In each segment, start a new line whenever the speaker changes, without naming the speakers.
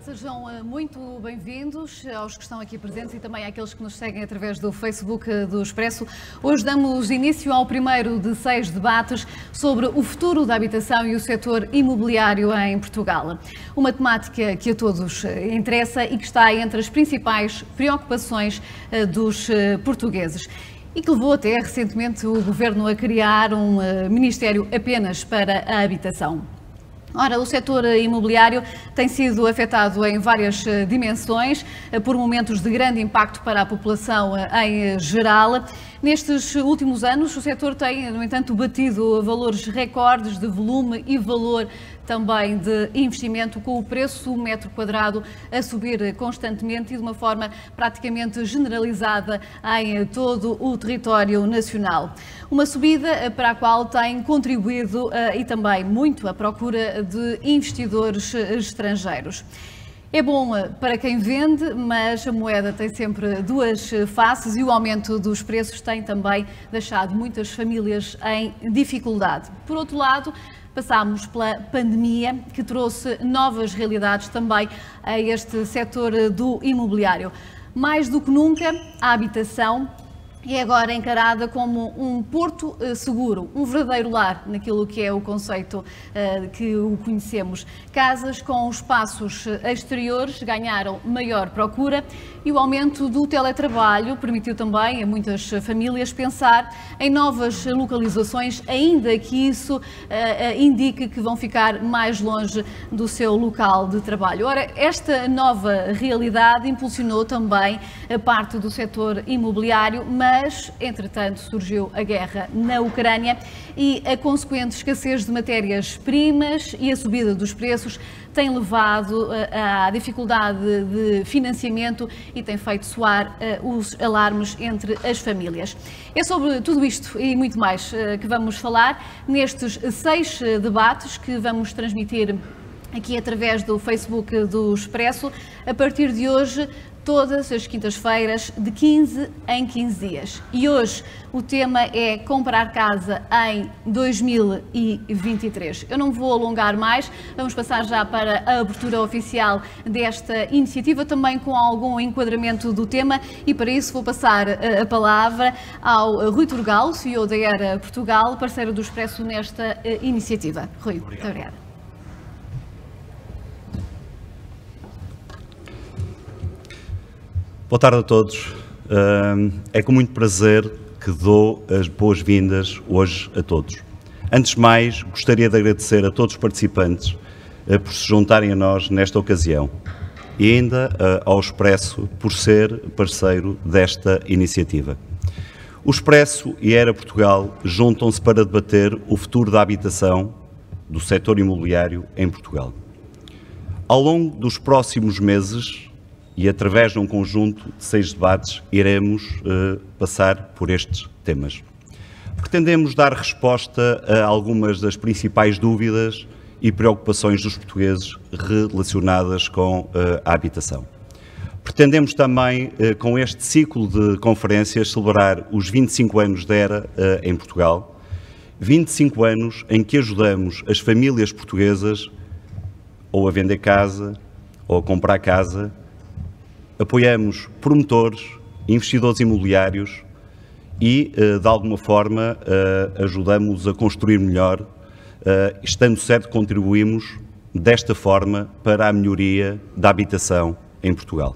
Sejam muito bem-vindos aos que estão aqui presentes e também àqueles que nos seguem através do Facebook do Expresso. Hoje damos início ao primeiro de 6 debates sobre o futuro da habitação e o setor imobiliário em Portugal. Uma temática que a todos interessa e que está entre as principais preocupações dos portugueses. E que levou até recentemente o Governo a criar um Ministério apenas para a habitação. Ora, o setor imobiliário tem sido afetado em várias dimensões, por momentos de grande impacto para a população em geral. Nestes últimos anos, o setor tem, no entanto, batido valores recordes de volume e valor também de investimento, com o preço do metro quadrado a subir constantemente e de uma forma praticamente generalizada em todo o território nacional. Uma subida para a qual tem contribuído e também muito a procura de investidores estrangeiros. É bom para quem vende, mas a moeda tem sempre duas faces e o aumento dos preços tem também deixado muitas famílias em dificuldade. Por outro lado, passámos pela pandemia, que trouxe novas realidades também a este setor do imobiliário. Mais do que nunca, a habitação é agora encarada como um porto seguro, um verdadeiro lar, naquilo que é o conceito que o conhecemos. Casas com espaços exteriores ganharam maior procura e o aumento do teletrabalho permitiu também a muitas famílias pensar em novas localizações, ainda que isso indique que vão ficar mais longe do seu local de trabalho. Ora, esta nova realidade impulsionou também a parte do setor imobiliário, mas, entretanto, surgiu a guerra na Ucrânia e a consequente escassez de matérias-primas e a subida dos preços tem levado à dificuldade de financiamento e tem feito soar os alarmes entre as famílias. É sobre tudo isto e muito mais que vamos falar nestes 6 debates que vamos transmitir aqui através do Facebook do Expresso, a partir de hoje, todas as quintas-feiras, de 15 em 15 dias. E hoje o tema é comprar casa em 2023. Eu não vou alongar mais, vamos passar já para a abertura oficial desta iniciativa, também com algum enquadramento do tema, e para isso vou passar a palavra ao Rui Turgal, CEO da Era Portugal, parceiro do Expresso nesta iniciativa. Rui, muito obrigada.
Boa tarde a todos. É com muito prazer que dou as boas-vindas hoje a todos. Antes de mais, gostaria de agradecer a todos os participantes por se juntarem a nós nesta ocasião e ainda ao Expresso por ser parceiro desta iniciativa. O Expresso e a Era Portugal juntam-se para debater o futuro da habitação do setor imobiliário em Portugal. Ao longo dos próximos meses, e através de um conjunto de 6 debates, iremos passar por estes temas. Pretendemos dar resposta a algumas das principais dúvidas e preocupações dos portugueses relacionadas com a habitação. Pretendemos também, com este ciclo de conferências, celebrar os 25 anos da Era em Portugal, 25 anos em que ajudamos as famílias portuguesas ou a vender casa ou a comprar casa. Apoiamos promotores, investidores imobiliários e, de alguma forma, ajudamos a construir melhor, estando certo que contribuímos desta forma para a melhoria da habitação em Portugal.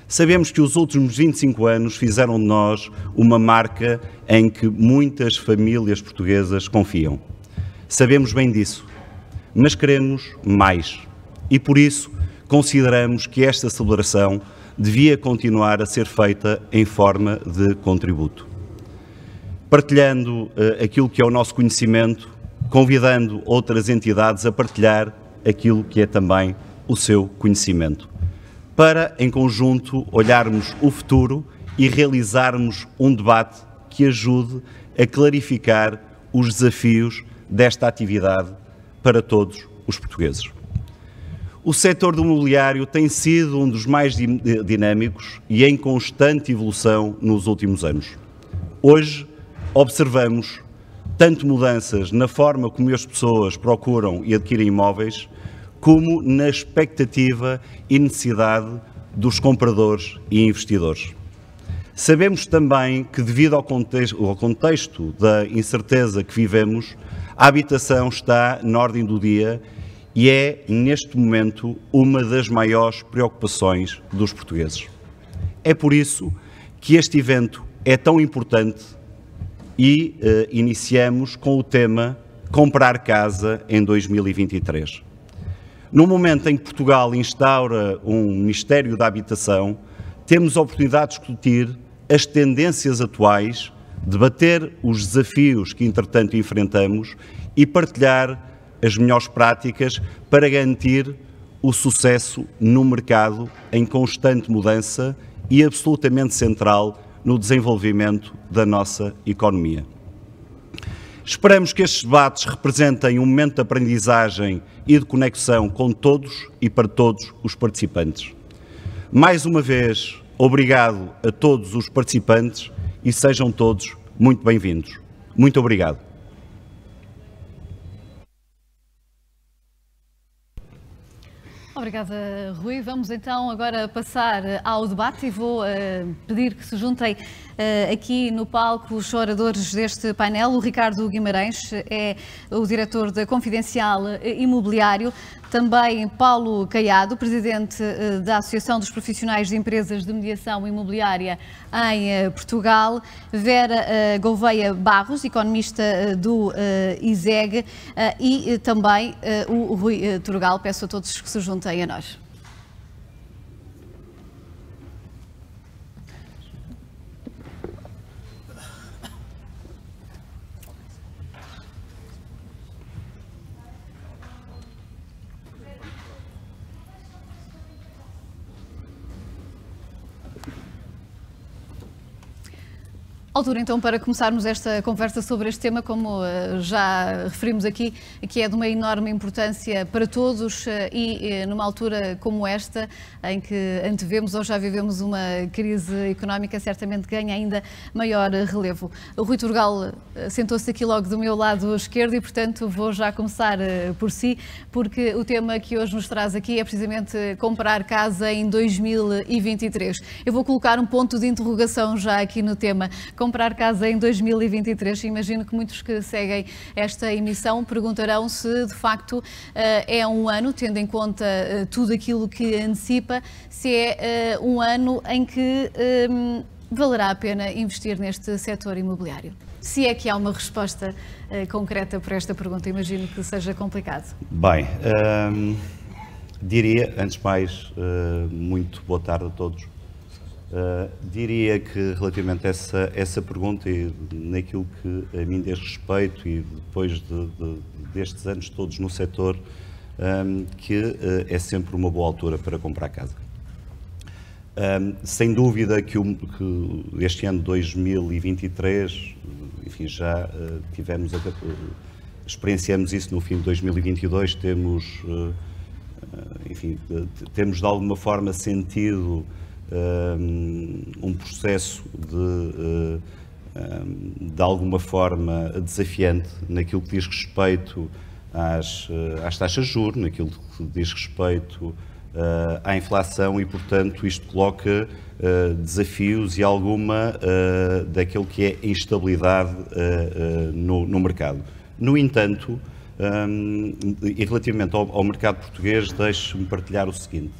Sabemos que os últimos 25 anos fizeram de nós uma marca em que muitas famílias portuguesas confiam. Sabemos bem disso, mas queremos mais e, por isso, consideramos que esta celebração devia continuar a ser feita em forma de contributo. Partilhando aquilo que é o nosso conhecimento, convidando outras entidades a partilhar aquilo que é também o seu conhecimento, para, em conjunto, olharmos o futuro e realizarmos um debate que ajude a clarificar os desafios desta atividade para todos os portugueses. O setor do imobiliário tem sido um dos mais dinâmicos e em constante evolução nos últimos anos. Hoje, observamos tanto mudanças na forma como as pessoas procuram e adquirem imóveis, como na expectativa e necessidade dos compradores e investidores. Sabemos também que, devido ao contexto da incerteza que vivemos, a habitação está na ordem do dia e é, neste momento, uma das maiores preocupações dos portugueses. É por isso que este evento é tão importante e iniciamos com o tema Comprar Casa em 2023. No momento em que Portugal instaura um Ministério da Habitação, temos a oportunidade de discutir as tendências atuais, debater os desafios que, entretanto, enfrentamos e partilhar as melhores práticas para garantir o sucesso no mercado em constante mudança e absolutamente central no desenvolvimento da nossa economia. Esperamos que estes debates representem um momento de aprendizagem e de conexão com todos e para todos os participantes. Mais uma vez, obrigado a todos os participantes e sejam todos muito bem-vindos. Muito obrigado.
Obrigada, Rui. Vamos então agora passar ao debate e vou pedir que se juntem aqui no palco os oradores deste painel. O Ricardo Guimarães é o diretor da Confidencial Imobiliário. Também Paulo Caiado, presidente da Associação dos Profissionais de Empresas de Mediação Imobiliária em Portugal. Vera Gouveia Barros, economista do ISEG. E também o Rui Turgal. Peço a todos que se juntem a nós. Altura então para começarmos esta conversa sobre este tema, como já referimos aqui, que é de uma enorme importância para todos e numa altura como esta, em que antevemos ou já vivemos uma crise económica, certamente ganha ainda maior relevo. O Rui Turgal sentou-se aqui logo do meu lado esquerdo e, portanto, vou já começar por si, porque o tema que hoje nos traz aqui é precisamente comprar casa em 2023. Eu vou colocar um ponto de interrogação já aqui no tema. Comprar casa em 2023. Imagino que muitos que seguem esta emissão perguntarão se de facto é um ano, tendo em conta tudo aquilo que antecipa, se é um ano em que valerá a pena investir neste setor imobiliário. Se é que há uma resposta concreta para esta pergunta, imagino que seja complicado.
Bem, diria, antes de mais, muito boa tarde a todos. Diria que relativamente a essa pergunta e naquilo que a mim diz respeito e depois destes anos todos no setor, que é sempre uma boa altura para comprar casa. Sem dúvida que este ano 2023, enfim, já experienciamos isso no fim de 2022, temos de alguma forma sentido um processo de alguma forma desafiante naquilo que diz respeito às taxas de juros, naquilo que diz respeito à inflação e, portanto, isto coloca desafios e alguma daquilo que é instabilidade no mercado. No entanto, e relativamente ao mercado português, deixe-me partilhar o seguinte.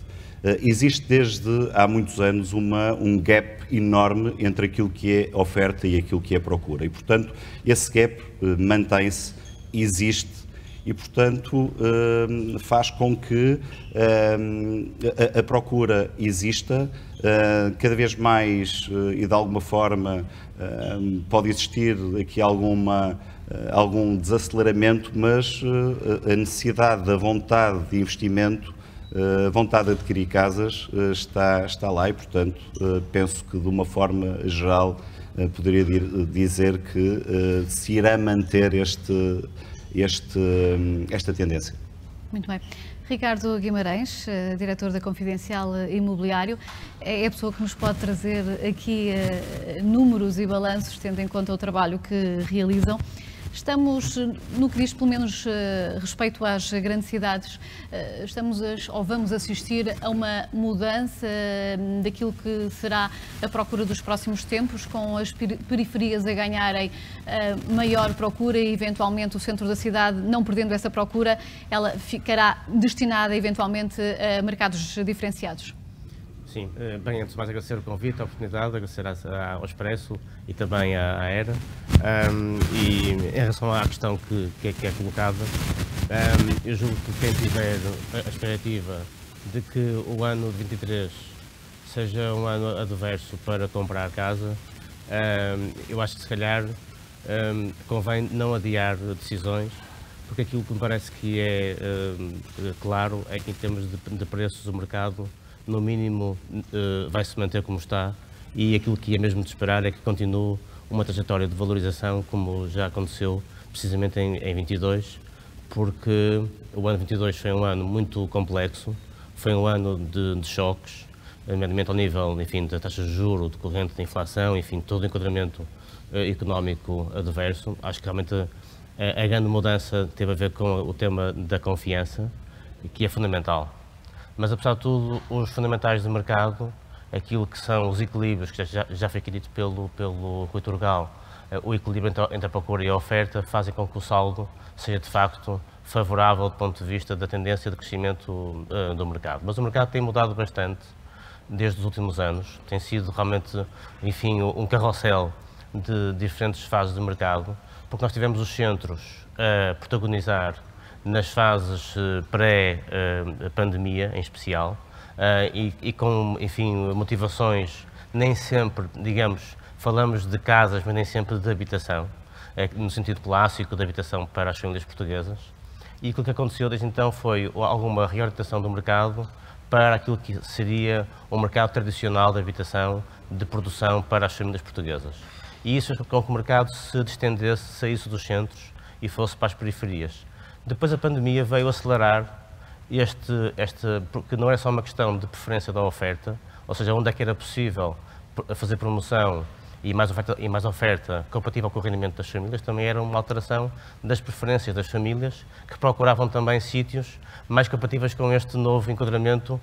Existe desde há muitos anos um gap enorme entre aquilo que é oferta e aquilo que é procura e, portanto, esse gap mantém-se, existe e, portanto, faz com que a procura exista cada vez mais e, de alguma forma, pode existir aqui algum desaceleramento, mas a necessidade, a vontade de investimento, a vontade de adquirir casas está lá e, portanto, penso que de uma forma geral poderia dizer que se irá manter esta tendência.
Muito bem. Ricardo Guimarães, diretor da Confidencial Imobiliário, é a pessoa que nos pode trazer aqui números e balanços, tendo em conta o trabalho que realizam. Estamos, no que diz pelo menos respeito às grandes cidades, ou vamos assistir a uma mudança daquilo que será a procura dos próximos tempos, com as periferias a ganharem maior procura e eventualmente o centro da cidade, não perdendo essa procura, ela ficará destinada eventualmente a mercados diferenciados.
Sim, bem, antes de mais agradecer o convite, a oportunidade, agradecer ao Expresso e também à ERA. E em relação à questão que é colocada, eu julgo que quem tiver a expectativa de que o ano de 23 seja um ano adverso para comprar casa, eu acho que se calhar convém não adiar decisões, porque aquilo que me parece que é claro é que em termos de preços o mercado no mínimo vai se manter como está, e aquilo que é mesmo de esperar é que continue uma trajetória de valorização como já aconteceu precisamente em 22, porque o ano 22 foi um ano muito complexo, foi um ano de choques, nomeadamente ao nível, enfim, da taxa de juros, decorrente da inflação, enfim, todo o enquadramento económico adverso. Acho que realmente a grande mudança teve a ver com o tema da confiança, que é fundamental. Mas, apesar de tudo, os fundamentais do mercado, aquilo que são os equilíbrios, que já foi aqui dito pelo Rui Turgal, o equilíbrio entre a procura e a oferta, fazem com que o saldo seja, de facto, favorável do ponto de vista da tendência de crescimento do mercado. Mas o mercado tem mudado bastante desde os últimos anos. Tem sido realmente, enfim, um carrossel de diferentes fases do mercado, porque nós tivemos os centros a protagonizar nas fases pré-pandemia, em especial, e com, enfim, motivações nem sempre, digamos, falamos de casas, mas nem sempre de habitação, no sentido clássico de habitação para as famílias portuguesas. E aquilo que aconteceu desde então foi alguma reorientação do mercado para aquilo que seria o mercado tradicional de habitação, de produção para as famílias portuguesas. E isso fez com que o mercado se distendesse, saísse dos centros e fosse para as periferias. Depois a pandemia veio acelerar porque não é só uma questão de preferência da oferta, ou seja, onde é que era possível fazer promoção e mais oferta compatível com o rendimento das famílias, também era uma alteração das preferências das famílias, que procuravam também sítios mais compatíveis com este novo enquadramento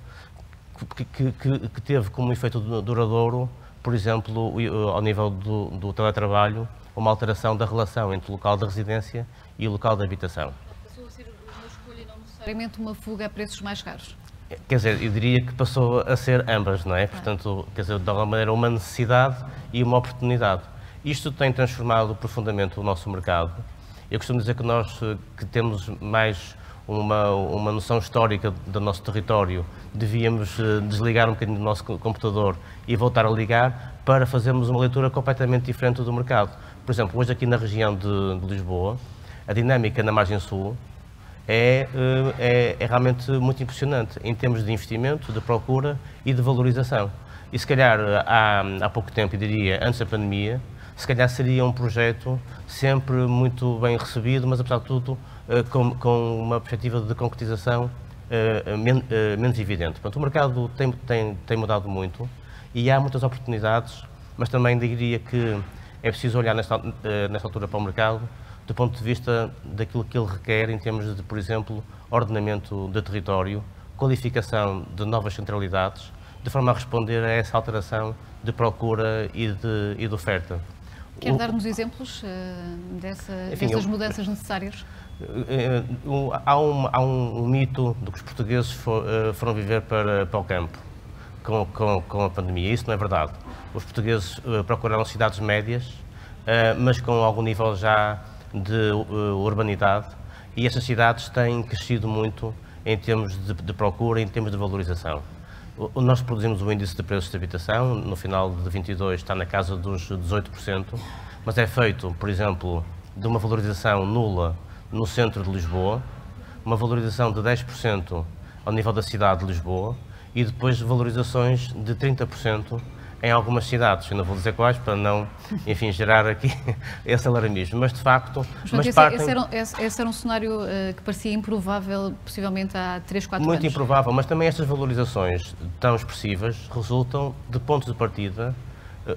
que teve como efeito duradouro, por exemplo, ao nível do teletrabalho, uma alteração da relação entre o local de residência e o local de habitação.
Passou a ser uma escolha e não necessariamente uma fuga a preços mais caros?
Quer dizer, eu diria que passou a ser ambas, não é? Portanto, quer dizer, de alguma maneira, uma necessidade e uma oportunidade. Isto tem transformado profundamente o nosso mercado. Eu costumo dizer que nós, que temos mais uma noção histórica do nosso território, devíamos desligar um bocadinho do nosso computador e voltar a ligar para fazermos uma leitura completamente diferente do mercado. Por exemplo, hoje aqui na região de Lisboa, a dinâmica na margem sul é realmente muito impressionante em termos de investimento, de procura e de valorização. E se calhar há pouco tempo, eu diria, antes da pandemia, se calhar seria um projeto sempre muito bem recebido, mas apesar de tudo com uma perspectiva de concretização menos evidente. Portanto, o mercado tem mudado muito e há muitas oportunidades, mas também diria que é preciso olhar nesta altura para o mercado do ponto de vista daquilo que ele requer em termos de, por exemplo, ordenamento de território, qualificação de novas centralidades, de forma a responder a essa alteração de procura e de oferta.
Quer dar-nos exemplos dessas mudanças necessárias?
Há um mito de que os portugueses foram viver para o campo com a pandemia. Isso não é verdade. Os portugueses procuraram cidades médias, mas com algum nível já de urbanidade, e essas cidades têm crescido muito em termos de procura, em termos de valorização. Nós produzimos o índice de preços de habitação, no final de 22 está na casa dos 18%, mas é feito, por exemplo, de uma valorização nula no centro de Lisboa, uma valorização de 10% ao nível da cidade de Lisboa e depois valorizações de 30% em algumas cidades. Eu não vou dizer quais para não, enfim, gerar aqui esse alarmismo, mas de facto...
Esse era um cenário que parecia improvável, possivelmente há 3, 4 anos.
Muito improvável, mas também estas valorizações tão expressivas resultam de pontos de partida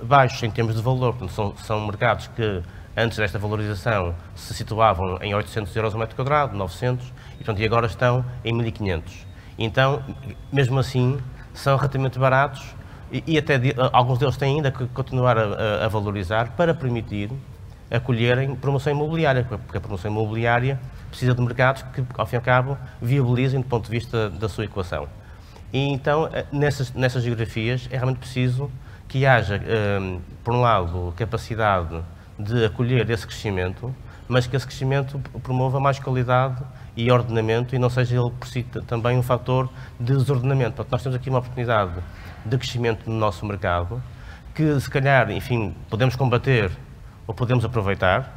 baixos em termos de valor. Portanto, são mercados que antes desta valorização se situavam em 800 euros o metro quadrado, 900, e agora estão em 1.500. Então, mesmo assim, são relativamente baratos e até alguns deles têm ainda que continuar a valorizar para permitir acolherem promoção imobiliária, porque a promoção imobiliária precisa de mercados que, ao fim e ao cabo, viabilizem do ponto de vista da sua equação. E então, nessas geografias, é realmente preciso que haja, por um lado, capacidade de acolher esse crescimento, mas que esse crescimento promova mais qualidade e ordenamento e não seja ele por si também um fator de desordenamento. Portanto, nós temos aqui uma oportunidade de crescimento no nosso mercado que, se calhar, enfim, podemos combater ou podemos aproveitar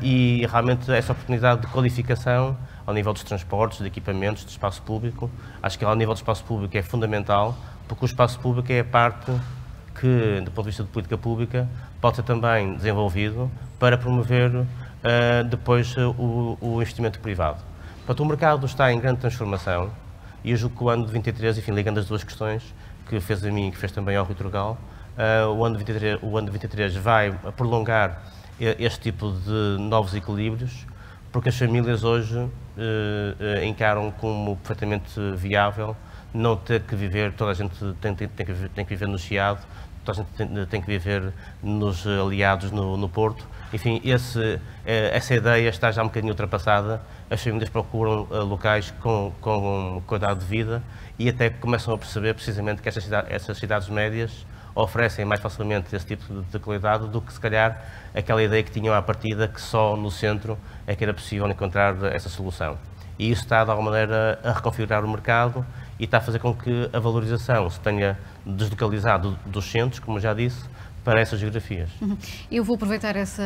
e realmente essa oportunidade de qualificação ao nível dos transportes, de equipamentos, de espaço público, acho que ao nível do espaço público é fundamental, porque o espaço público é a parte que, do ponto de vista de política pública, pode ser também desenvolvido para promover depois o investimento privado. Portanto, o mercado está em grande transformação e eu julgo que o ano de 23, enfim, ligando as duas questões que fez a mim e que fez também ao Rui Turgal, o ano de 23 vai prolongar este tipo de novos equilíbrios, porque as famílias hoje encaram como perfeitamente viável não ter que viver, toda a gente tem que viver no Chiado, toda a gente tem que viver nos aliados no Porto. Enfim, essa ideia está já um bocadinho ultrapassada. As famílias procuram locais com qualidade de vida e até começam a perceber precisamente que essas cidades médias oferecem mais facilmente esse tipo de qualidade do que, se calhar, aquela ideia que tinham à partida que só no centro é que era possível encontrar essa solução. E isso está, de alguma maneira, a reconfigurar o mercado e está a fazer com que a valorização se tenha deslocalizado dos centros, como já disse, para essas geografias.
Eu vou aproveitar essa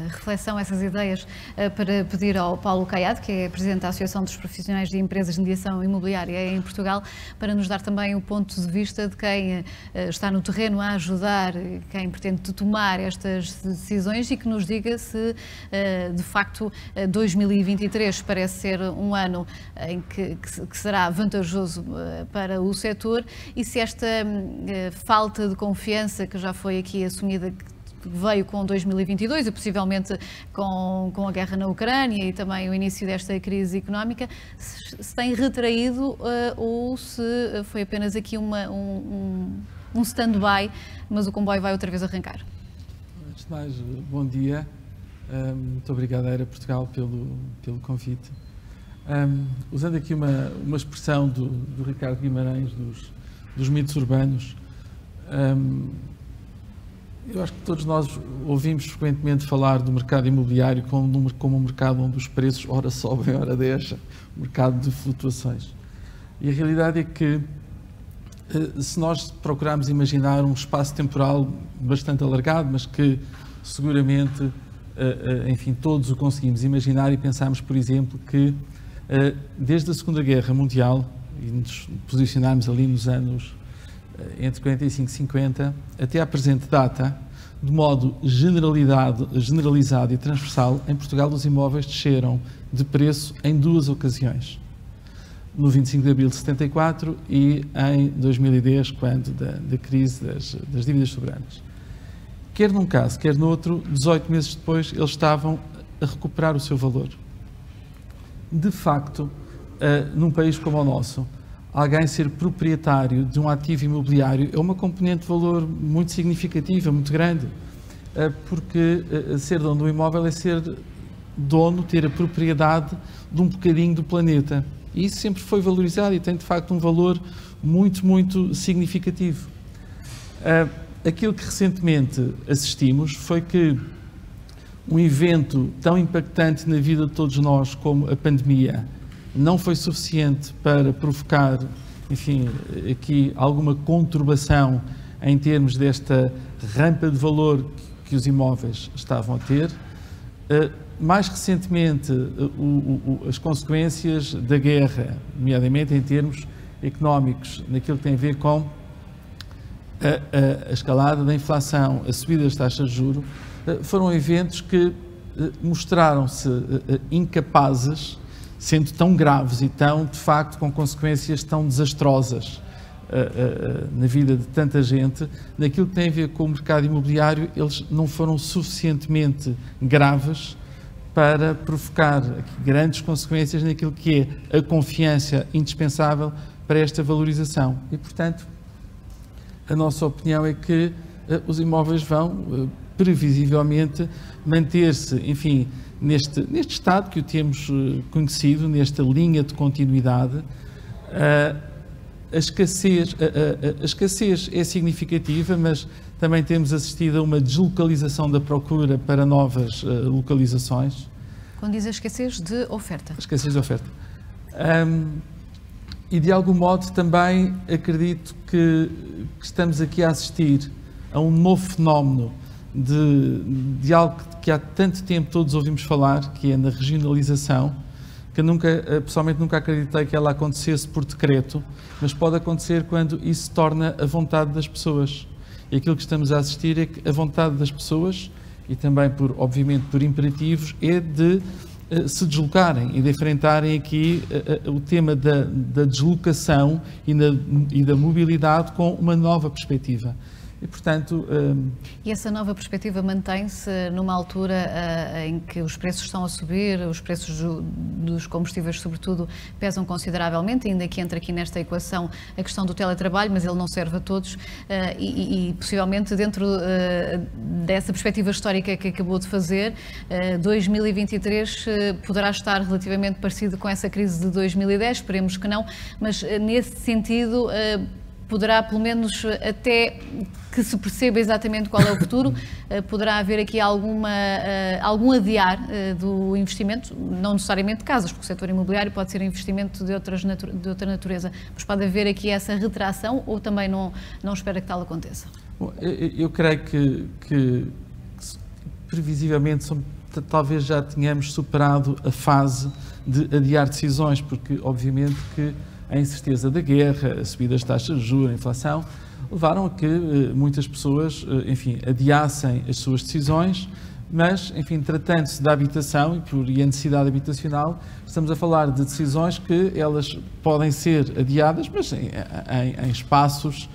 reflexão, essas ideias, para pedir ao Paulo Caiado, que é Presidente da Associação dos Profissionais de Empresas de Mediação Imobiliária em Portugal, para nos dar também o ponto de vista de quem está no terreno a ajudar, quem pretende tomar estas decisões e que nos diga se, de facto, 2023 parece ser um ano em que será vantajoso para o setor e se esta falta de confiança que já foi aqui assumida, que veio com 2022 e possivelmente com a guerra na Ucrânia e também o início desta crise económica, se tem retraído ou se foi apenas aqui um stand-by, mas o comboio vai outra vez arrancar.
Antes de mais, bom dia. Muito obrigado à Era Portugal pelo convite. Usando aqui uma expressão do Ricardo Guimarães, dos mitos urbanos, eu acho que todos nós ouvimos frequentemente falar do mercado imobiliário como um mercado onde os preços ora sobem, ora descem, um mercado de flutuações. E a realidade é que, se nós procurarmos imaginar um espaço temporal bastante alargado, mas que seguramente, enfim, todos o conseguimos imaginar e pensarmos, por exemplo, que desde a Segunda Guerra Mundial, e nos posicionarmos ali nos anos entre 45 e 50, até à presente data, de modo generalizado e transversal, em Portugal os imóveis desceram de preço em duas ocasiões. No 25 de abril de 74 e em 2010, quando da crise das dívidas soberanas. Quer num caso, quer no outro, 18 meses depois, eles estavam a recuperar o seu valor. De facto, num país como o nosso, alguém ser proprietário de um ativo imobiliário é uma componente de valor muito significativa, muito grande, porque ser dono do imóvel é ser dono, ter a propriedade de um bocadinho do planeta. E isso sempre foi valorizado e tem, de facto, um valor muito, muito significativo. Aquilo que recentemente assistimos foi que um evento tão impactante na vida de todos nós como a pandemia não foi suficiente para provocar, enfim, aqui alguma conturbação em termos desta rampa de valor que os imóveis estavam a ter. Mais recentemente, as consequências da guerra, nomeadamente em termos económicos, naquilo que tem a ver com a escalada da inflação, a subida das taxas de juros, foram eventos que mostraram-se incapazes, sendo tão graves e tão, de facto, com consequências tão desastrosas na vida de tanta gente, naquilo que tem a ver com o mercado imobiliário, eles não foram suficientemente graves para provocar grandes consequências naquilo que é a confiança indispensável para esta valorização. E, portanto, a nossa opinião é que os imóveis vão, previsivelmente, manter-se, enfim, neste estado que o temos conhecido, nesta linha de continuidade. A escassez é significativa, mas também temos assistido a uma deslocalização da procura para novas localizações.
Quando diz a escassez de oferta?
A escassez de oferta. E, de algum modo, também acredito que estamos aqui a assistir a um novo fenómeno de algo que há tanto tempo todos ouvimos falar, que é na regionalização, que pessoalmente nunca acreditei que ela acontecesse por decreto, mas pode acontecer quando isso se torna a vontade das pessoas. E aquilo que estamos a assistir é que a vontade das pessoas, e também, obviamente, por imperativos, é de se deslocarem e de enfrentarem aqui o tema da deslocação e da mobilidade com uma nova perspectiva. E, portanto...
E essa nova perspectiva mantém-se numa altura em que os preços estão a subir, os preços dos combustíveis, sobretudo, pesam consideravelmente, ainda que entra aqui nesta equação a questão do teletrabalho, mas ele não serve a todos, e possivelmente dentro dessa perspectiva histórica que acabou de fazer, 2023 poderá estar relativamente parecido com essa crise de 2010, esperemos que não, mas nesse sentido... poderá, pelo menos até que se perceba exatamente qual é o futuro, poderá haver aqui algum adiar do investimento, não necessariamente de casas, porque o setor imobiliário pode ser investimento de outra natureza, mas pode haver aqui essa retração ou também não espera que tal aconteça?
Bom, eu creio que previsivelmente talvez já tenhamos superado a fase de adiar decisões, porque obviamente que a incerteza da guerra, a subida das taxas de juros, a inflação, levaram a que muitas pessoas, enfim, adiassem as suas decisões, mas, enfim, tratando-se da habitação e a necessidade habitacional, estamos a falar de decisões que elas podem ser adiadas, mas em espaços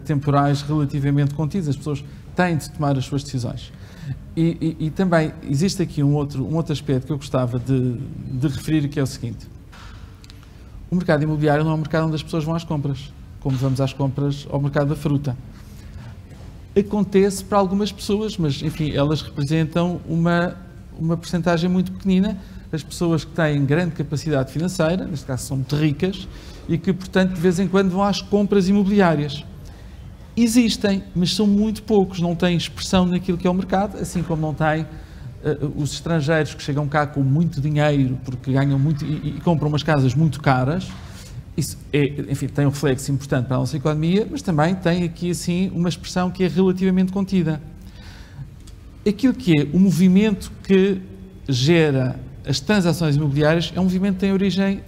temporais relativamente contidos. As pessoas têm de tomar as suas decisões. E também existe aqui um outro aspecto que eu gostava de referir, que é o seguinte. O mercado imobiliário não é um mercado onde as pessoas vão às compras, como vamos às compras ao mercado da fruta. Acontece para algumas pessoas, mas, enfim, elas representam uma percentagem muito pequenina. As pessoas que têm grande capacidade financeira, neste caso são muito ricas, e que, portanto, de vez em quando vão às compras imobiliárias. Existem, mas são muito poucos, não têm expressão naquilo que é o mercado, assim como não têm os estrangeiros que chegam cá com muito dinheiro, porque ganham muito e compram umas casas muito caras. Isso enfim, tem um reflexo importante para a nossa economia, mas também tem aqui, assim, uma expressão que é relativamente contida. Aquilo que é o movimento que gera as transações imobiliárias é um movimento que tem origem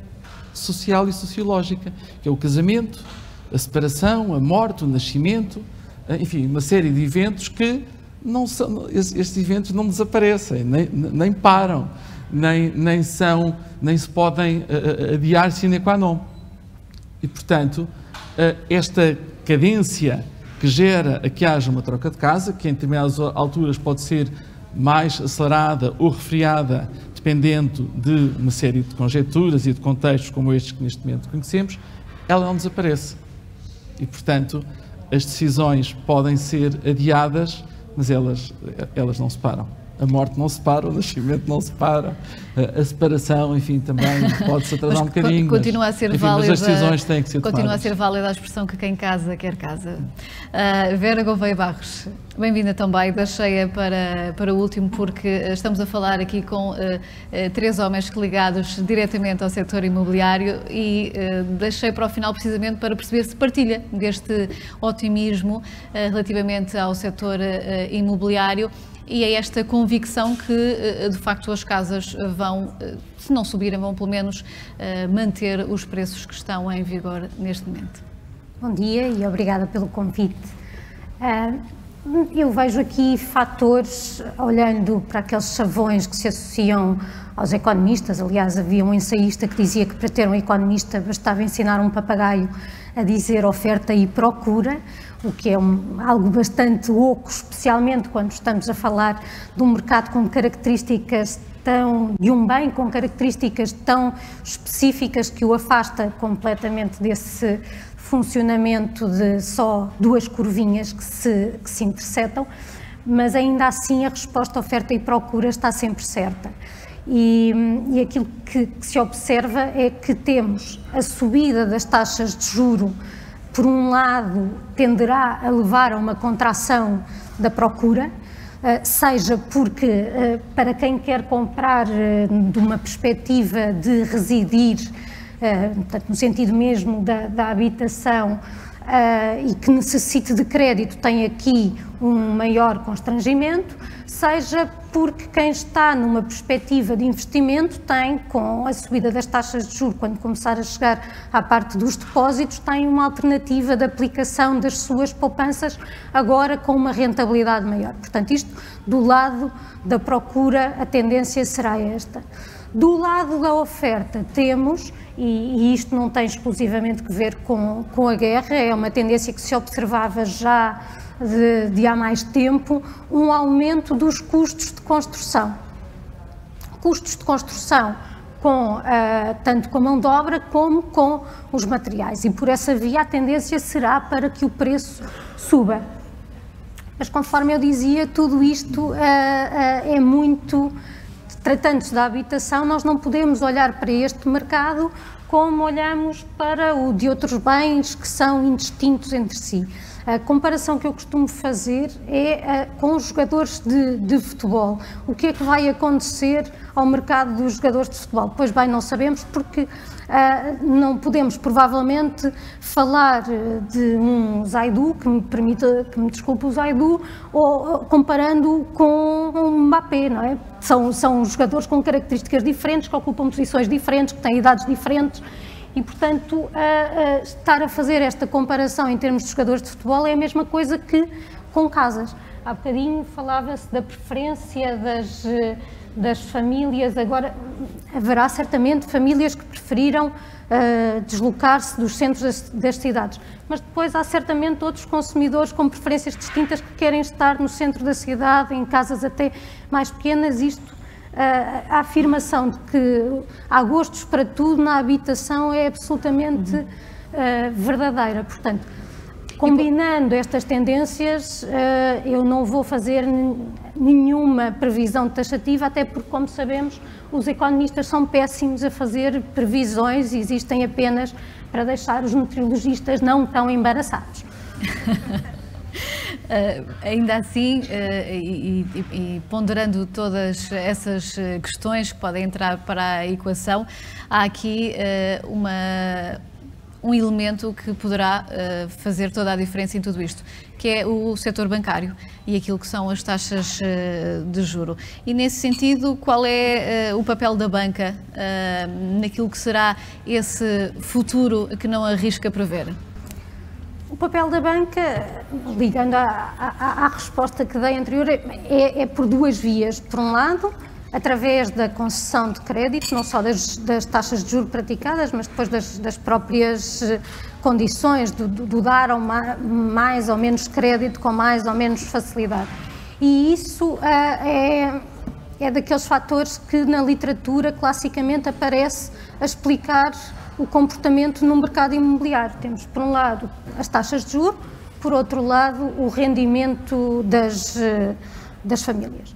social e sociológica, que é o casamento, a separação, a morte, o nascimento, enfim, uma série de eventos que estes eventos não desaparecem, nem param, nem se podem adiar sine qua non. E, portanto, esta cadência que gera a que haja uma troca de casa, que em determinadas alturas pode ser mais acelerada ou refriada, dependendo de uma série de conjecturas e de contextos como estes que neste momento conhecemos, ela não desaparece. E, portanto, as decisões podem ser adiadas, mas elas não se param. A morte não se para, o nascimento não se para, a separação, enfim, também pode-se atrasar um bocadinho.
Continua a ser válida,
mas as decisões têm que ser tomadas.
Continua a ser válida a expressão que quem casa, quer casa. Vera Gouveia Barros, bem-vinda também, deixei-a para o último, porque estamos a falar aqui com 3 homens ligados diretamente ao setor imobiliário e deixei para o final precisamente para perceber se partilha deste otimismo relativamente ao setor imobiliário. E é esta convicção que, de facto, as casas vão, se não subirem, vão pelo menos manter os preços que estão em vigor neste momento.
Bom dia e obrigada pelo convite. Eu vejo aqui fatores, olhando para aqueles chavões que se associam aos economistas. Aliás, havia um ensaísta que dizia que para ter um economista bastava ensinar um papagaio a dizer oferta e procura, o que é algo bastante oco, especialmente quando estamos a falar de um mercado com características de um bem com características tão específicas que o afasta completamente desse funcionamento de só duas curvinhas que se interceptam, mas ainda assim a resposta oferta e procura está sempre certa. E aquilo que se observa é que temos a subida das taxas de juro, por um lado, tenderá a levar a uma contração da procura, seja porque, para quem quer comprar de uma perspectiva de residir, portanto, no sentido mesmo da habitação, e que necessite de crédito, tem aqui um maior constrangimento, seja porque quem está numa perspectiva de investimento tem, com a subida das taxas de juros, quando começar a chegar à parte dos depósitos, tem uma alternativa de aplicação das suas poupanças, agora com uma rentabilidade maior. Portanto, isto do lado da procura, a tendência será esta. Do lado da oferta temos, e isto não tem exclusivamente que ver com a guerra, é uma tendência que se observava já de há mais tempo, um aumento dos custos de construção. Custos de construção tanto com a mão de obra como com os materiais, e por essa via a tendência será para que o preço suba. Mas conforme eu dizia, tudo isto é muito... Tratando-se da habitação, nós não podemos olhar para este mercado como olhamos para o de outros bens que são indistintos entre si. A comparação que eu costumo fazer é com os jogadores de futebol. O que é que vai acontecer ao mercado dos jogadores de futebol? Pois bem, não sabemos, porque não podemos provavelmente falar de um Zaidu, que me desculpe o Zaidu, ou comparando com um Mbappé, não é? São jogadores com características diferentes, que ocupam posições diferentes, que têm idades diferentes. E, portanto, estar a fazer esta comparação em termos de jogadores de futebol é a mesma coisa que com casas. Há bocadinho falava-se da preferência das famílias, agora haverá certamente famílias que preferiram deslocar-se dos centros das cidades, mas depois há certamente outros consumidores com preferências distintas que querem estar no centro da cidade, em casas até mais pequenas. A afirmação de que há gostos para tudo na habitação é absolutamente verdadeira. Portanto, combinando estas tendências, eu não vou fazer nenhuma previsão taxativa, até porque, como sabemos, os economistas são péssimos a fazer previsões e existem apenas para deixar os nutriologistas não tão embaraçados.
Ainda assim, e ponderando todas essas questões que podem entrar para a equação, há aqui um elemento que poderá fazer toda a diferença em tudo isto, que é o setor bancário e aquilo que são as taxas de juro. E nesse sentido, qual é o papel da banca naquilo que será esse futuro que não arrisca prever?
O papel da banca, ligando à resposta que dei anterior, é por duas vias. Por um lado, através da concessão de crédito, não só das taxas de juros praticadas, mas depois das próprias condições do dar mais ou menos crédito com mais ou menos facilidade. E isso é daqueles fatores que na literatura classicamente aparece a explicar o comportamento no mercado imobiliário. Temos, por um lado, as taxas de juros, por outro lado, o rendimento das famílias.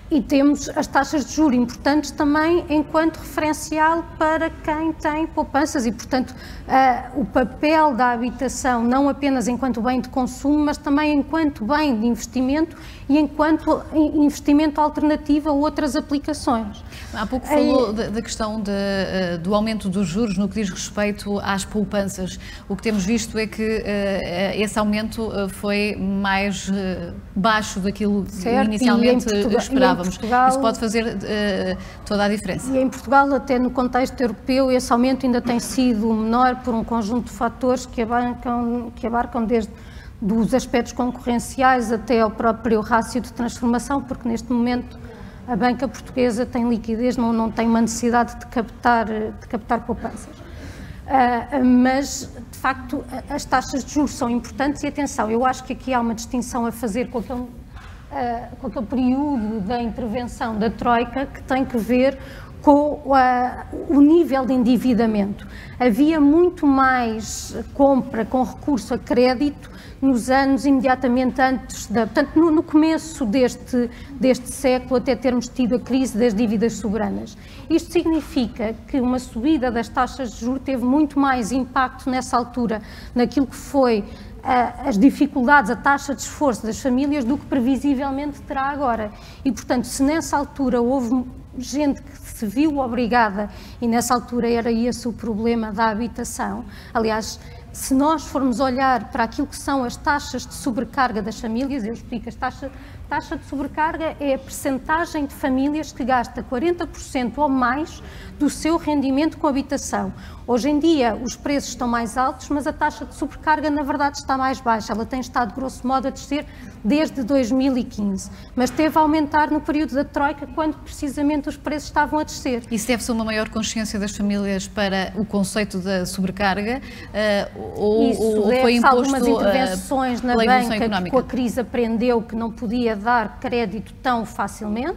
E temos as taxas de juros importantes também enquanto referencial para quem tem poupanças e, portanto, o papel da habitação, não apenas enquanto bem de consumo, mas também enquanto bem de investimento e enquanto investimento alternativo a outras aplicações.
Há pouco falou da questão do aumento dos juros no que diz respeito às poupanças. O que temos visto é que esse aumento foi mais baixo daquilo que inicialmente esperávamos. Portugal, isso pode fazer toda a diferença.
E em Portugal, até no contexto europeu, esse aumento ainda tem sido menor por um conjunto de fatores que abarcam desde dos aspectos concorrenciais até ao próprio rácio de transformação, porque neste momento a banca portuguesa tem liquidez, não tem uma necessidade de captar poupanças. Mas, de facto, as taxas de juros são importantes e, atenção, eu acho que aqui há uma distinção a fazer com aquele período da intervenção da Troika que tem que ver com o nível de endividamento. Havia muito mais compra com recurso a crédito nos anos imediatamente antes portanto, no começo deste século, até termos tido a crise das dívidas soberanas. Isto significa que uma subida das taxas de juros teve muito mais impacto nessa altura, naquilo que foi as dificuldades, a taxa de esforço das famílias, do que previsivelmente terá agora. E, portanto, se nessa altura houve gente que se viu obrigada, e nessa altura era esse o problema da habitação, aliás, se nós formos olhar para aquilo que são as taxas de sobrecarga das famílias, eu explico, taxa de sobrecarga é a percentagem de famílias que gasta 40% ou mais do seu rendimento com habitação. Hoje em dia os preços estão mais altos, mas a taxa de sobrecarga na verdade está mais baixa, ela tem estado grosso modo a descer desde 2015, mas teve a aumentar no período da Troika, quando precisamente os preços estavam a descer.
Isso deve-se a uma maior consciência das famílias para o conceito da sobrecarga ou foi imposto
algumas intervenções na banca
económica?
Que com a crise aprendeu que não podia dar crédito tão facilmente.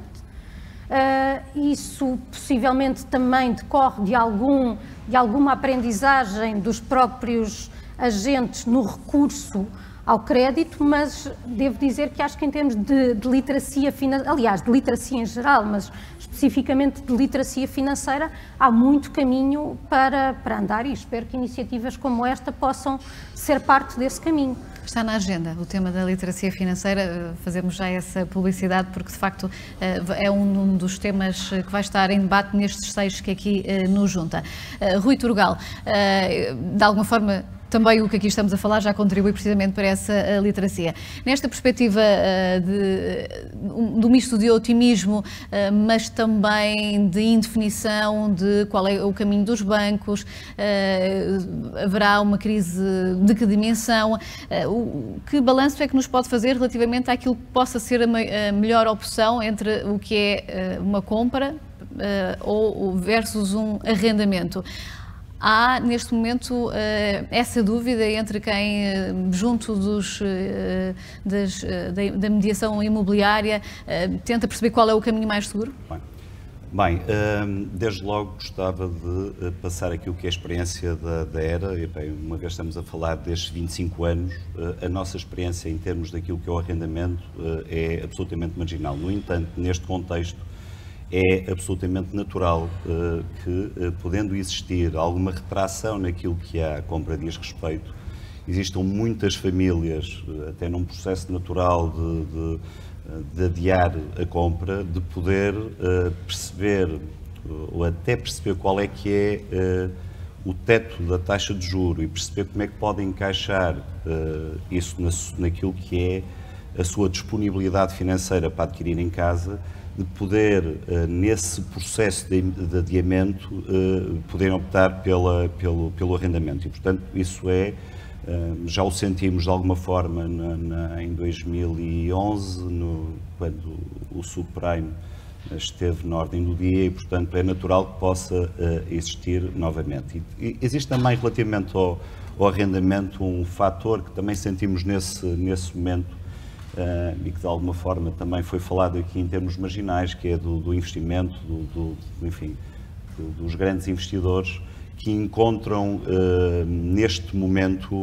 Isso possivelmente também decorre de alguma aprendizagem dos próprios agentes no recurso ao crédito, mas devo dizer que acho que em termos de literacia financeira, aliás, de literacia em geral, mas especificamente de literacia financeira, há muito caminho para andar e espero que iniciativas como esta possam ser parte desse caminho.
Está na agenda o tema da literacia financeira, fazemos já essa publicidade porque de facto é um dos temas que vai estar em debate nestes 6 que aqui nos junta. Rui Turgal, de alguma forma também o que aqui estamos a falar já contribui precisamente para essa literacia. Nesta perspectiva do misto de otimismo, mas também de indefinição de qual é o caminho dos bancos, haverá uma crise de que dimensão? Que balanço é que nos pode fazer relativamente àquilo que possa ser a melhor opção entre o que é uma compra ou versus um arrendamento? Há, neste momento, essa dúvida entre quem, junto da mediação imobiliária, tenta perceber qual é o caminho mais seguro?
Bem, desde logo gostava de passar aqui o que é a experiência da ERA, e bem, uma vez estamos a falar destes 25 anos, a nossa experiência em termos daquilo que é o arrendamento é absolutamente marginal. No entanto, neste contexto, é absolutamente natural que, podendo existir alguma retração naquilo que a compra diz respeito, existam muitas famílias, até num processo natural de adiar a compra, de poder perceber, ou até perceber qual é que é o teto da taxa de juro e perceber como é que pode encaixar isso naquilo que é a sua disponibilidade financeira para adquirir em casa, de poder, nesse processo de adiamento, poderem optar pelo arrendamento. E, portanto, isso já o sentimos de alguma forma em 2011, quando o subprime esteve na ordem do dia e, portanto, é natural que possa existir novamente. E existe também, relativamente ao arrendamento, um fator que também sentimos nesse momento, e que de alguma forma também foi falado aqui em termos marginais, que é do investimento, enfim, dos grandes investidores que encontram neste momento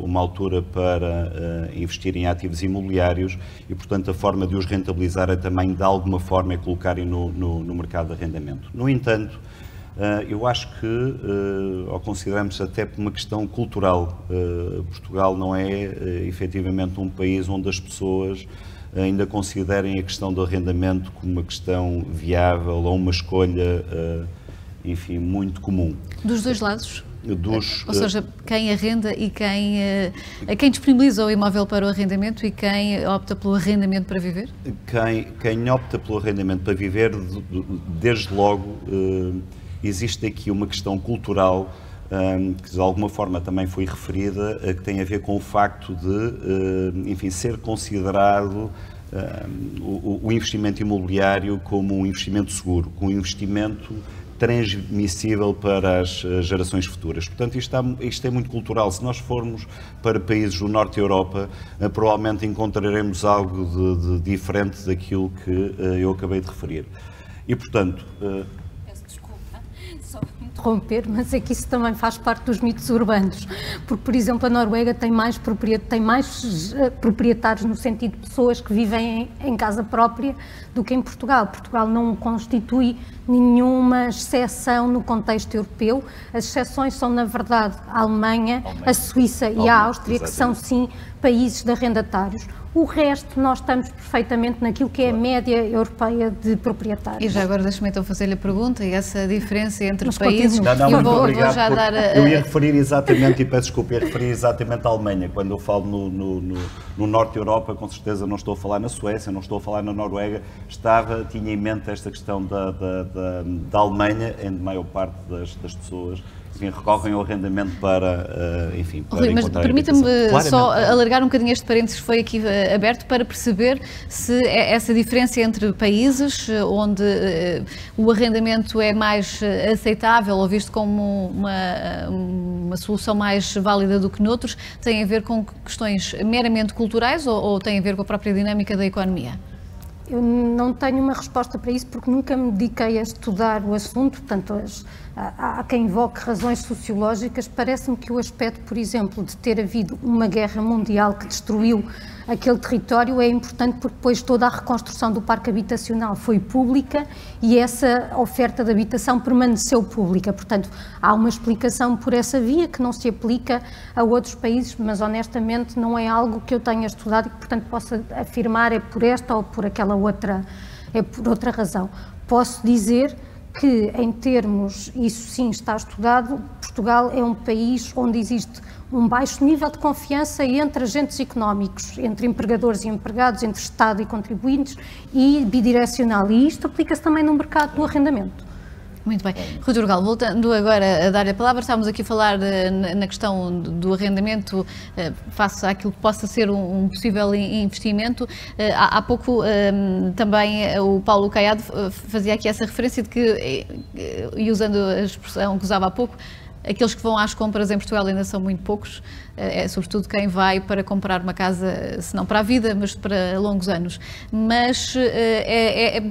uma altura para investir em ativos imobiliários e, portanto, a forma de os rentabilizar é também de alguma forma é colocarem no mercado de arrendamento. No entanto, eu acho que, ou consideramos até por uma questão cultural, Portugal não é efetivamente um país onde as pessoas ainda considerem a questão do arrendamento como uma questão viável ou uma escolha, enfim, muito comum.
Dos dois lados? Ou seja, quem arrenda e quem disponibiliza o imóvel para o arrendamento e quem opta pelo arrendamento para viver?
Quem opta pelo arrendamento para viver, desde logo, existe aqui uma questão cultural que de alguma forma também foi referida, que tem a ver com o facto de, enfim, ser considerado o investimento imobiliário como um investimento seguro, como um investimento transmissível para as gerações futuras. Portanto, isto é muito cultural. Se nós formos para países do norte da Europa, provavelmente encontraremos algo de diferente daquilo que eu acabei de referir. E, portanto...
Peço desculpa, só interromper, mas é que isso também faz parte dos mitos urbanos, porque, por exemplo, a Noruega tem mais proprietários no sentido de pessoas que vivem em casa própria do que em Portugal. Portugal não constitui nenhuma exceção no contexto europeu. As exceções são, na verdade, a Alemanha, a Suíça e a Áustria, exatamente, que são, sim, países de arrendatários. O resto, nós estamos perfeitamente naquilo que é a média europeia de proprietários.
E já agora deixa-me então fazer-lhe a pergunta, e essa diferença entre
Mas
países...
Não, vou já dar eu ia referir exatamente, e peço desculpa, ia referir exatamente a Alemanha. Quando eu falo no norte da Europa, com certeza não estou a falar na Suécia, não estou a falar na Noruega, tinha em mente esta questão da Alemanha, em maior parte das pessoas, enfim, recorrem ao arrendamento para, enfim, para
Rui, mas permita-me só alargar um bocadinho este parênteses que foi aqui aberto para perceber se essa diferença entre países onde o arrendamento é mais aceitável ou visto como uma solução mais válida do que noutros, tem a ver com questões meramente culturais ou tem a ver com a própria dinâmica da economia?
Eu não tenho uma resposta para isso porque nunca me dediquei a estudar o assunto, portanto, há quem invoque razões sociológicas. Parece-me que o aspecto, por exemplo, de ter havido uma guerra mundial que destruiu aquele território é importante porque depois toda a reconstrução do parque habitacional foi pública e essa oferta de habitação permaneceu pública. Portanto, há uma explicação por essa via que não se aplica a outros países, mas honestamente não é algo que eu tenha estudado e que, portanto, possa afirmar é por esta ou por aquela outra, é por outra razão. Posso dizer que, em termos, isso sim está estudado, Portugal é um país onde existe um baixo nível de confiança entre agentes económicos, entre empregadores e empregados, entre Estado e contribuintes e bidirecional. E isto aplica-se também no mercado do arrendamento.
Muito bem. Rui Turgal, voltando agora a dar-lhe a palavra, estávamos aqui a falar na questão do arrendamento face àquilo que possa ser um possível investimento. Há pouco também o Paulo Caiado fazia aqui essa referência de que, e usando a expressão que usava há pouco, aqueles que vão às compras em Portugal ainda são muito poucos, sobretudo quem vai para comprar uma casa, se não para a vida, mas para longos anos. Mas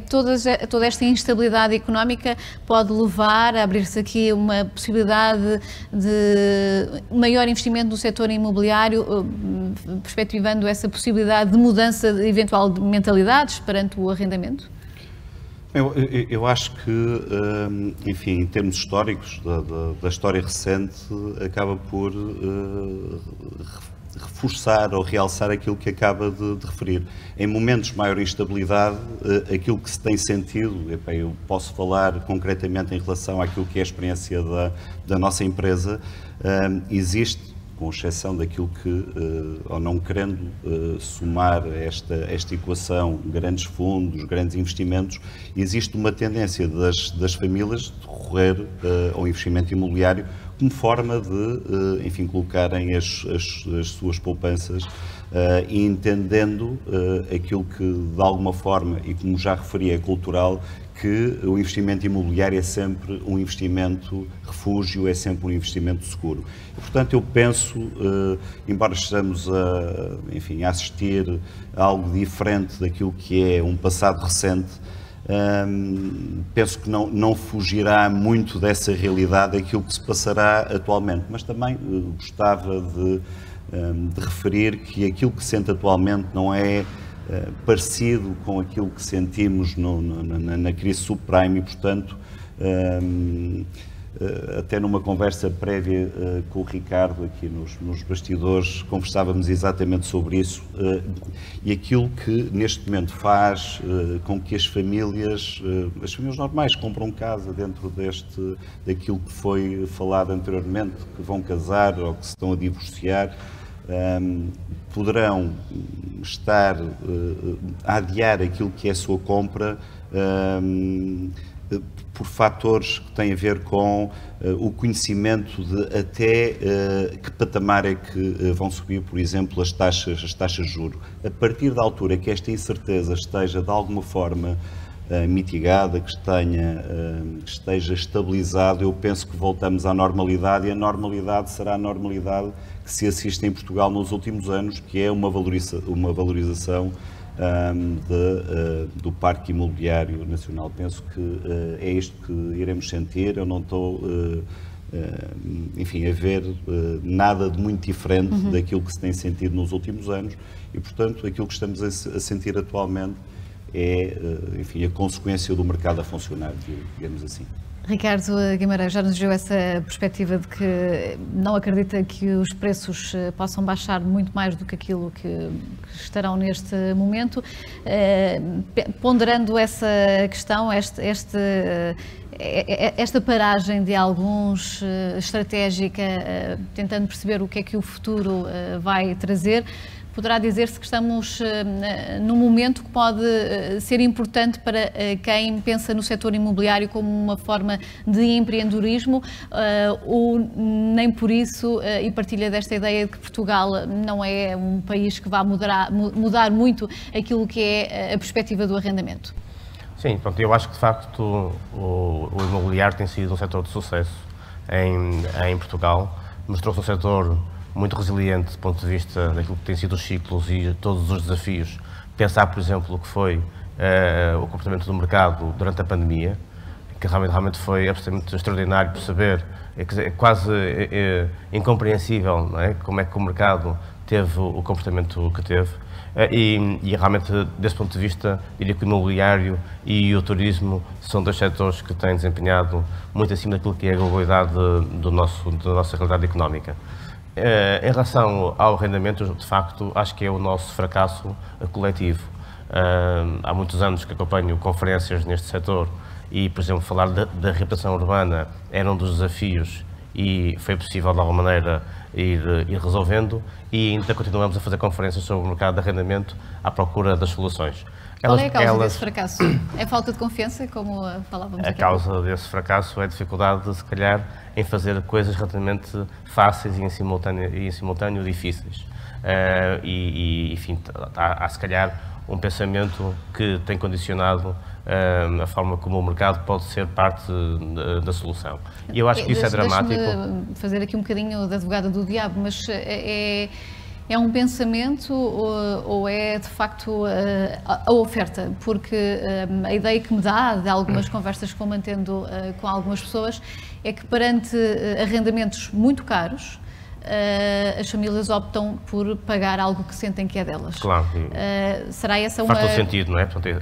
toda esta instabilidade económica pode levar a abrir-se aqui uma possibilidade de maior investimento no setor imobiliário, perspectivando essa possibilidade de mudança eventual de mentalidades perante o arrendamento?
Eu acho que, enfim, em termos históricos, da história recente, acaba por reforçar ou realçar aquilo que acaba de referir. Em momentos de maior instabilidade, aquilo que se tem sentido, eu posso falar concretamente em relação àquilo que é a experiência da nossa empresa, existe, com exceção daquilo que, ou não querendo somar esta equação, grandes fundos, grandes investimentos, existe uma tendência das famílias de recorrer ao investimento imobiliário como forma de, enfim, colocarem as suas poupanças e entendendo aquilo que, de alguma forma, e como já referi, é cultural, que o investimento imobiliário é sempre um investimento refúgio, é sempre um investimento seguro. E, portanto, eu penso, embora estejamos a assistir a algo diferente daquilo que é um passado recente, penso que não fugirá muito dessa realidade aquilo que se passará atualmente, mas também gostava de referir que aquilo que se sente atualmente não é parecido com aquilo que sentimos na crise subprime e, portanto, até numa conversa prévia com o Ricardo aqui nos bastidores, conversávamos exatamente sobre isso e aquilo que neste momento faz com que as famílias normais compram casa dentro daquilo que foi falado anteriormente, que vão casar ou que se estão a divorciar, poderão estar a adiar aquilo que é a sua compra por fatores que têm a ver com o conhecimento de até que patamar é que vão subir, por exemplo, as taxas de juros. A partir da altura que esta incerteza esteja de alguma forma mitigada, que esteja estabilizado, eu penso que voltamos à normalidade, e a normalidade será a normalidade que se assiste em Portugal nos últimos anos, que é uma valorização do parque imobiliário nacional. Penso que é isto que iremos sentir. Eu não estou, enfim, a ver nada de muito diferente daquilo que se tem sentido nos últimos anos, e, portanto, aquilo que estamos a sentir atualmente é, enfim, a consequência do mercado a funcionar, digamos assim.
Ricardo Guimarães já nos deu essa perspectiva de que não acredita que os preços possam baixar muito mais do que aquilo que estarão neste momento. Ponderando essa questão, esta paragem de alguns estratégica, tentando perceber o que é que o futuro vai trazer, poderá dizer-se que estamos num momento que pode ser importante para quem pensa no setor imobiliário como uma forma de empreendedorismo, ou nem por isso, e partilha desta ideia de que Portugal não é um país que vá mudar muito aquilo que é a perspectiva do arrendamento?
Sim, pronto, eu acho que de facto o imobiliário tem sido um setor de sucesso em Portugal. Mostrou-se um setor muito resiliente do ponto de vista daquilo que tem sido os ciclos e todos os desafios. Pensar, por exemplo, o que foi o comportamento do mercado durante a pandemia, que realmente foi absolutamente extraordinário perceber, é quase incompreensível, não é? Como é que o mercado teve o comportamento que teve. E realmente, desse ponto de vista, diria que o imobiliário e o turismo são dois setores que têm desempenhado muito acima daquilo que é a globalidade da nossa realidade económica. Em relação ao arrendamento, de facto, acho que é o nosso fracasso coletivo. Há muitos anos que acompanho conferências neste setor e, por exemplo, falar da reabilitação urbana era um dos desafios e foi possível, de alguma maneira, ir resolvendo, e ainda continuamos a fazer conferências sobre o mercado de arrendamento à procura das soluções.
Qual é a causa desse fracasso? É falta de confiança, como falávamos aqui?
A causa desse fracasso é a dificuldade, se calhar, em fazer coisas relativamente fáceis e em simultâneo difíceis. Enfim, há se calhar um pensamento que tem condicionado a forma como o mercado pode ser parte da solução. E eu acho que isso é dramático.
Deixe-me fazer aqui um bocadinho de advogada do diabo, mas é um pensamento ou é de facto a oferta? Porque a ideia que me dá de algumas conversas que vou mantendo com algumas pessoas é que perante arrendamentos muito caros, as famílias optam por pagar algo que sentem que é delas.
Claro.
Será essa uma...
Faz todo sentido, não é? Portanto,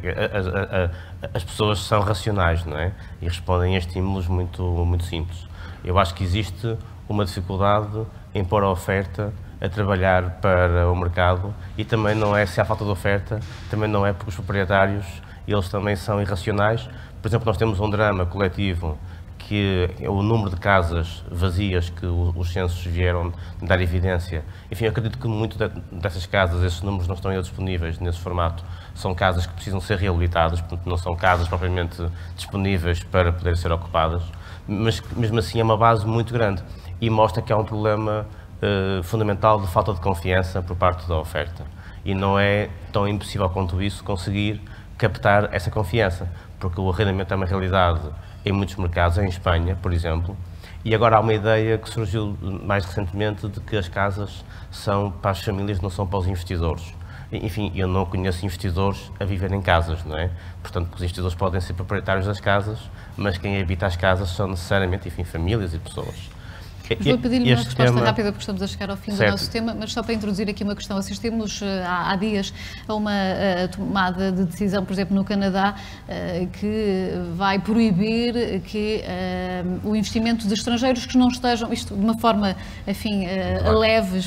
as pessoas são racionais, não é? E respondem a estímulos muito simples. Eu acho que existe uma dificuldade em pôr a oferta a trabalhar para o mercado, e também não é, se há falta de oferta, também não é porque os proprietários, eles também são irracionais. Por exemplo, nós temos um drama coletivo, que é o número de casas vazias que os censos vieram dar evidência. Enfim, eu acredito que muito dessas casas, esses números não estão ainda disponíveis nesse formato. São casas que precisam ser reabilitadas, portanto não são casas propriamente disponíveis para poderem ser ocupadas, mas mesmo assim é uma base muito grande e mostra que há um problema fundamental de falta de confiança por parte da oferta. E não é tão impossível quanto isso conseguir captar essa confiança, porque o arrendamento é uma realidade em muitos mercados, em Espanha, por exemplo, e agora há uma ideia que surgiu mais recentemente de que as casas são para as famílias, não são para os investidores. Enfim, eu não conheço investidores a viver em casas, não é? Portanto, os investidores podem ser proprietários das casas, mas quem habita as casas são necessariamente, enfim, famílias e pessoas.
Vou pedir-lhe uma resposta rápida, porque estamos a chegar ao fim do nosso tema, mas só para introduzir aqui uma questão. Assistimos há dias a uma tomada de decisão, por exemplo, no Canadá, que vai proibir que o investimento de estrangeiros que não estejam, isto de uma forma, enfim, leve,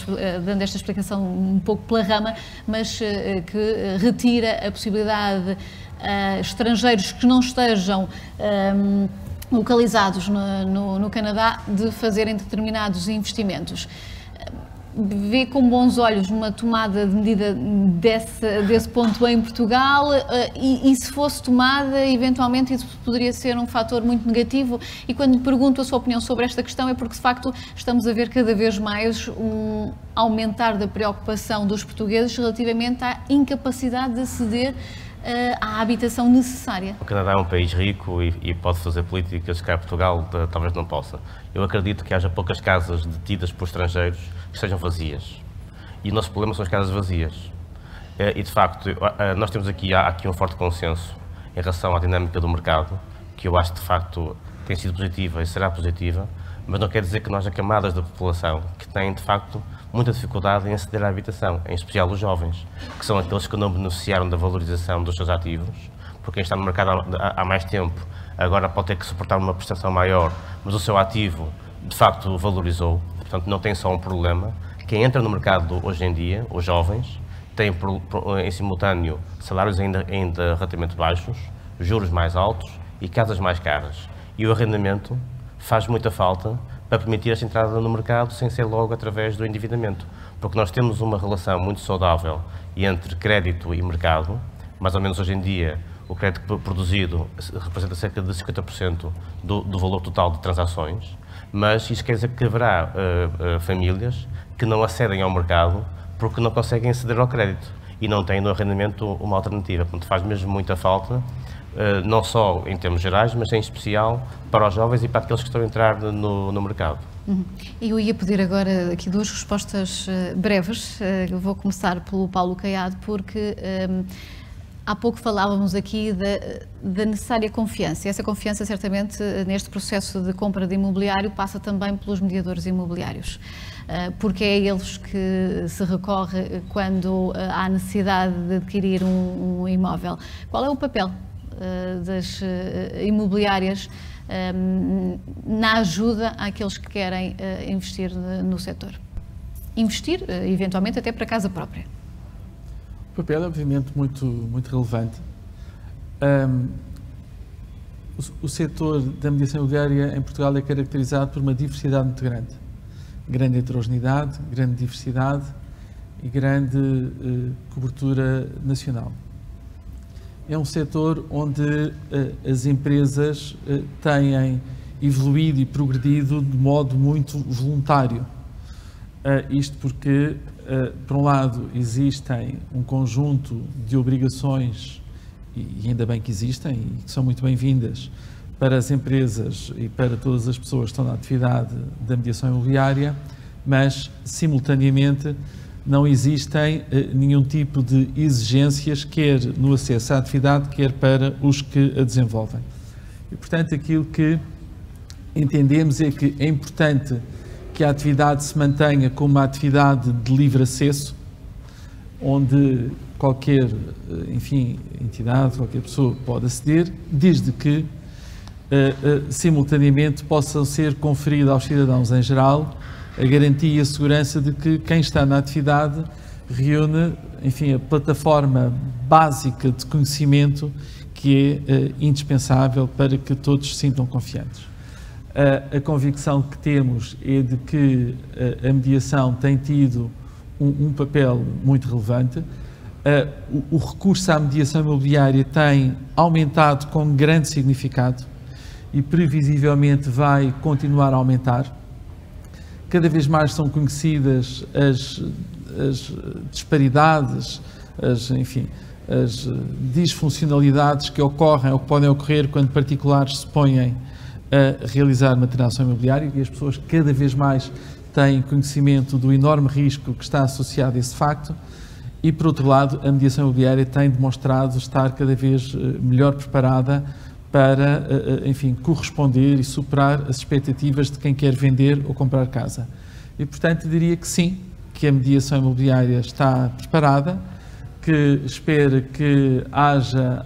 dando esta explicação um pouco pela rama, mas que retira a possibilidade a estrangeiros que não estejam localizados no Canadá de fazerem determinados investimentos. vê com bons olhos uma tomada de medida desse ponto em Portugal e se fosse tomada, eventualmente isso poderia ser um fator muito negativo? E quando lhe pergunto a sua opinião sobre esta questão é porque, de facto, estamos a ver cada vez mais um aumentar da preocupação dos portugueses relativamente à incapacidade de aceder à habitação necessária.
O Canadá é um país rico e pode fazer políticas que Portugal talvez não possa. Eu acredito que haja poucas casas detidas por estrangeiros que estejam vazias. E o nosso problema são as casas vazias. E, de facto, nós temos aqui um forte consenso em relação à dinâmica do mercado, que eu acho que, de facto, tem sido positiva e será positiva, mas não quer dizer que nós, há camadas da população que têm, de facto, muita dificuldade em aceder à habitação, em especial os jovens, que são aqueles que não beneficiaram da valorização dos seus ativos, porque quem está no mercado há mais tempo agora pode ter que suportar uma prestação maior, mas o seu ativo, de facto, valorizou, portanto não tem só um problema. Quem entra no mercado hoje em dia, os jovens, têm em simultâneo salários ainda relativamente baixos, juros mais altos e casas mais caras. E o arrendamento faz muita falta para permitir esta entrada no mercado sem ser logo através do endividamento. Porque nós temos uma relação muito saudável entre crédito e mercado. Mais ou menos hoje em dia, o crédito produzido representa cerca de 50% do valor total de transações, mas isso quer dizer que haverá famílias que não acedem ao mercado porque não conseguem aceder ao crédito e não têm no arrendamento uma alternativa. Portanto, faz mesmo muita falta, não só em termos gerais, mas em especial para os jovens e para aqueles que estão a entrar no mercado.
Eu ia pedir agora aqui duas respostas breves. Eu vou começar pelo Paulo Caiado, porque há pouco falávamos aqui da necessária confiança. E essa confiança, certamente, neste processo de compra de imobiliário, passa também pelos mediadores imobiliários, porque é a eles que se recorre quando há necessidade de adquirir um imóvel. Qual é o papel das imobiliárias na ajuda àqueles que querem investir no setor? Investir, eventualmente, até para casa própria.
O papel é, obviamente, muito relevante. O setor da mediação imobiliária em Portugal é caracterizado por uma diversidade muito grande. Grande heterogeneidade, grande diversidade e grande cobertura nacional. É um setor onde as empresas têm evoluído e progredido de modo muito voluntário. Isto porque, por um lado, existem um conjunto de obrigações, e ainda bem que existem, e que são muito bem-vindas para as empresas e para todas as pessoas que estão na atividade da mediação imobiliária, mas, simultaneamente, não existem nenhum tipo de exigências, quer no acesso à atividade, quer para os que a desenvolvem. E, portanto, aquilo que entendemos é que é importante que a atividade se mantenha como uma atividade de livre acesso, onde qualquer, enfim, entidade, qualquer pessoa pode aceder, desde que, simultaneamente, possam ser conferidas aos cidadãos em geral a garantia e a segurança de que quem está na atividade reúne, enfim, a plataforma básica de conhecimento que é indispensável para que todos se sintam confiantes. A convicção que temos é de que a mediação tem tido um papel muito relevante. O recurso à mediação imobiliária tem aumentado com grande significado e previsivelmente vai continuar a aumentar. Cada vez mais são conhecidas as disparidades, as disfuncionalidades que ocorrem ou que podem ocorrer quando particulares se põem a realizar uma transação imobiliária, e as pessoas cada vez mais têm conhecimento do enorme risco que está associado a esse facto. E, por outro lado, a mediação imobiliária tem demonstrado estar cada vez melhor preparada para, enfim, corresponder e superar as expectativas de quem quer vender ou comprar casa. E, portanto, diria que sim, que a mediação imobiliária está preparada, que espera que haja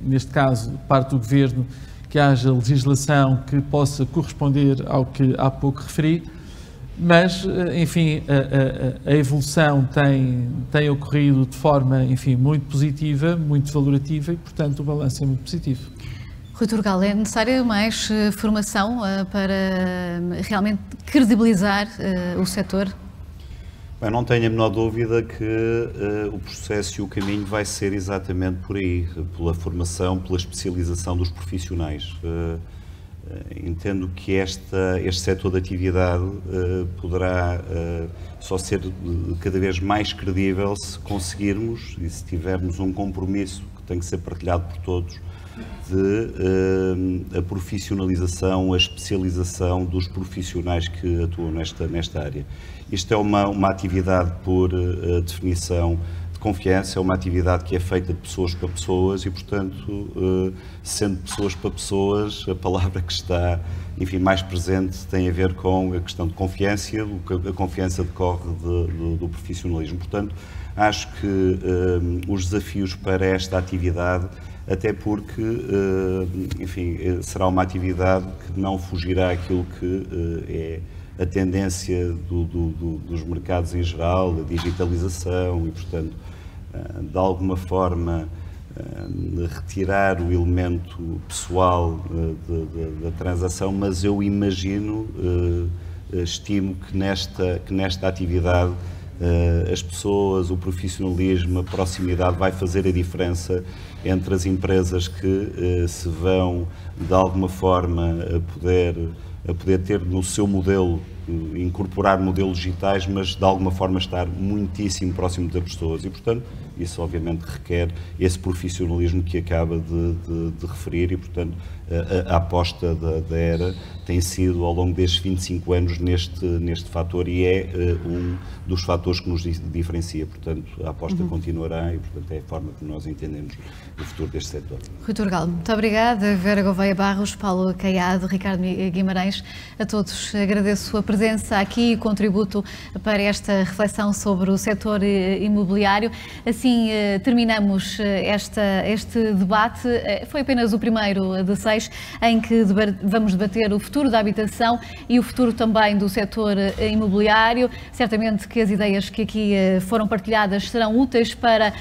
neste caso, parte do Governo, que haja legislação que possa corresponder ao que há pouco referi, mas, enfim, a evolução tem ocorrido de forma, enfim, muito positiva, muito valorativa e, portanto, o balanço é muito positivo.
Rui Turgal, é necessária mais formação para realmente credibilizar o setor?
Eu não tenho a menor dúvida que o processo e o caminho vai ser exatamente por aí, pela formação, pela especialização dos profissionais. Entendo que este setor de atividade poderá só ser cada vez mais credível se conseguirmos e se tivermos um compromisso que tem que ser partilhado por todos de a profissionalização, a especialização dos profissionais que atuam nesta área. Isto é uma atividade por definição de confiança, é uma atividade que é feita de pessoas para pessoas e, portanto, sendo pessoas para pessoas, a palavra que está, enfim, mais presente tem a ver com a questão de confiança, a confiança decorre do profissionalismo. Portanto, acho que os desafios para esta atividade, até porque, enfim, será uma atividade que não fugirá àquilo que é a tendência dos mercados em geral, a digitalização e, portanto, de alguma forma, retirar o elemento pessoal da transação, mas eu imagino, estimo que nesta atividade as pessoas, o profissionalismo, a proximidade vai fazer a diferença entre as empresas que se vão, de alguma forma, a poder ter no seu modelo, incorporar modelos digitais, mas de alguma forma estar muitíssimo próximo das pessoas e, portanto, isso obviamente requer esse profissionalismo que acaba de referir e, portanto, a aposta da ERA tem sido ao longo destes 25 anos neste fator e é um dos fatores que nos diferencia. Portanto, a aposta continuará e, portanto, é a forma que nós entendemos o futuro deste setor.
Rui Turgal, muito obrigada. Vera Gouveia Barros, Paulo Caiado, Ricardo Guimarães, a todos agradeço a presença aqui e o contributo para esta reflexão sobre o setor imobiliário. Assim terminamos este debate. Foi apenas o primeiro de 6 em que vamos debater o futuro da habitação e o futuro também do setor imobiliário. Certamente que as ideias que aqui foram partilhadas serão úteis para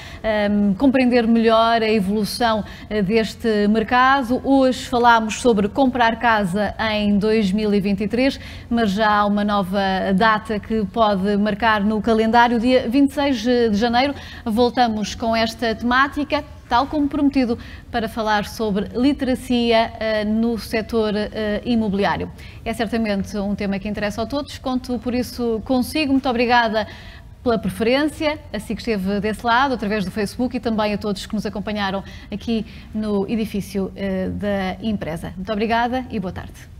compreender melhor a evolução deste mercado. Hoje falámos sobre comprar casa em 2023, mas já há uma nova data que pode marcar no calendário. Dia 26 de janeiro voltamos com esta temática, tal como prometido, para falar sobre literacia no setor imobiliário. É certamente um tema que interessa a todos, conto por isso consigo. Muito obrigada pela preferência, assim que esteve desse lado, através do Facebook, e também a todos que nos acompanharam aqui no edifício da empresa. Muito obrigada e boa tarde.